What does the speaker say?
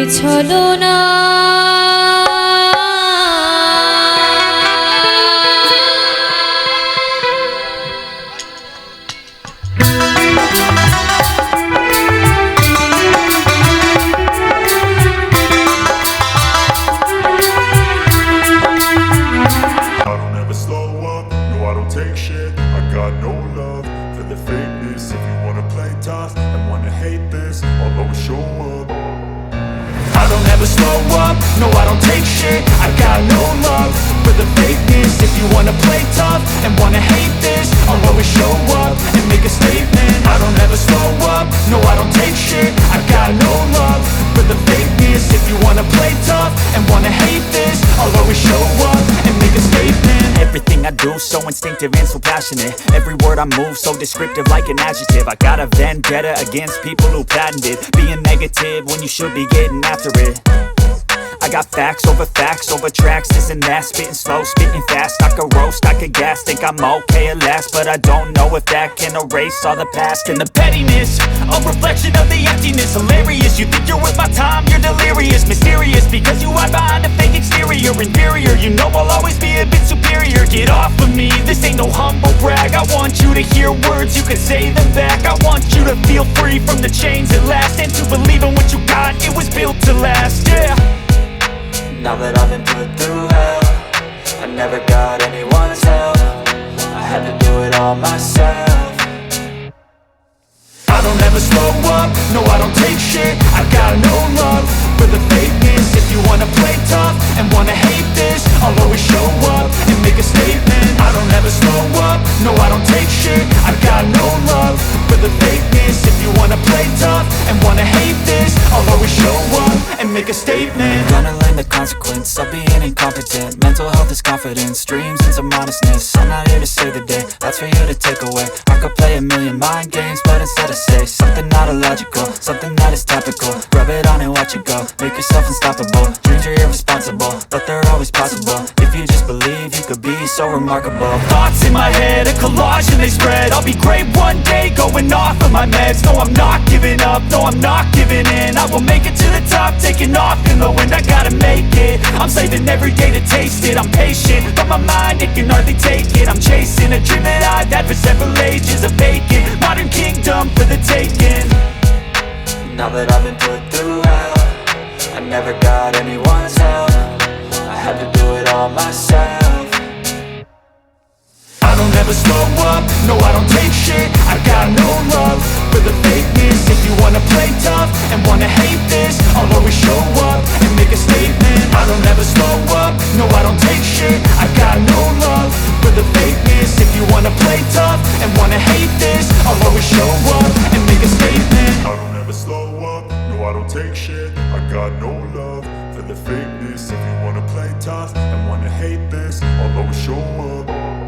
ছলনা Take shit, I got no love for the fakeness. If you wanna play tough and wanna hate this, I'll always show up. I don't ever slow up, no I don't take shit. I got no love for the fakeness. If you wanna play tough and wanna hate this, I'll always show up and make a statement. I don't ever slow up, no I don't take shit. I got no love for the fakeness. If you wanna play tough and wanna hate this, I'll always show up and make a statement. Everything I do so instinctive and so passionate. Every word I move so descriptive like an adjective. I got a vendetta against people who patented being negative when you should be getting after it. I got facts over tracks, this and that. Spitting slow, spitting fast, I could roast, I could gas. Think I'm okay at last, but I don't know if that can erase all the past. And the pettiness, a reflection of the emptiness. Hilarious, you think you're worth my time, you're delirious. Mysterious, because you hide behind a fake exterior. Inferior, you know I'll always be a bit superior. Get off of me, this ain't no humble brag. I want you to hear words, you can say them back. I want you to feel free from the chains at last, and to believe in what you got, it was built to last, yeah. Now that I've been put through hell, I never got anyone's help. I had to do it all myself. I don't ever slow up, no I don't take shit. I got no love for the fakeness. If you wanna play tough and wanna hate this, I'll always show up and make a statement. I don't ever slow up, no I don't take shit. I got no love for the fakeness. If you wanna play tough and wanna hate this, I'll always show up and make a statement. Gonna learn the consequence of being incompetent. Mental health is confidence, dreams and some honestness. I'm not here to save the day, that's for you to take away. I could play a million mind games, but instead I say something not illogical, something that is topical. Rub it on and watch it go, make yourself unstoppable. Dreams are irresponsible, but they're always possible. If you just believe, you could be so remarkable. Thoughts in my head, a collage and they spread. I'll be great one day, going off of my meds. No, I'm not giving up, no, I'm not giving in. I will make it to the top, taking off in the wind. I gotta make it, I'm saving every day to taste it. I'm patient, but my mind, it can hardly take it. I'm chasing a dream that I've had for several ages. A vacant, modern kingdom for the taking. Now that I've been put through hell, I never got anyone's help. I had to do it all myself. I don't ever slow up, no I don't take shit. I got no love for the fakeness. If you wanna play tough and wanna hate this, I'll always show up and make a statement. I don't ever slow up, no I don't take shit. I got no love for the fakeness. If you wanna play tough and wanna hate this, I'll always show up and make a statement. I don't ever slow up, no I don't take shit. I got no love for the fakeness. If you wanna play tough and wanna hate this, I'll always show up.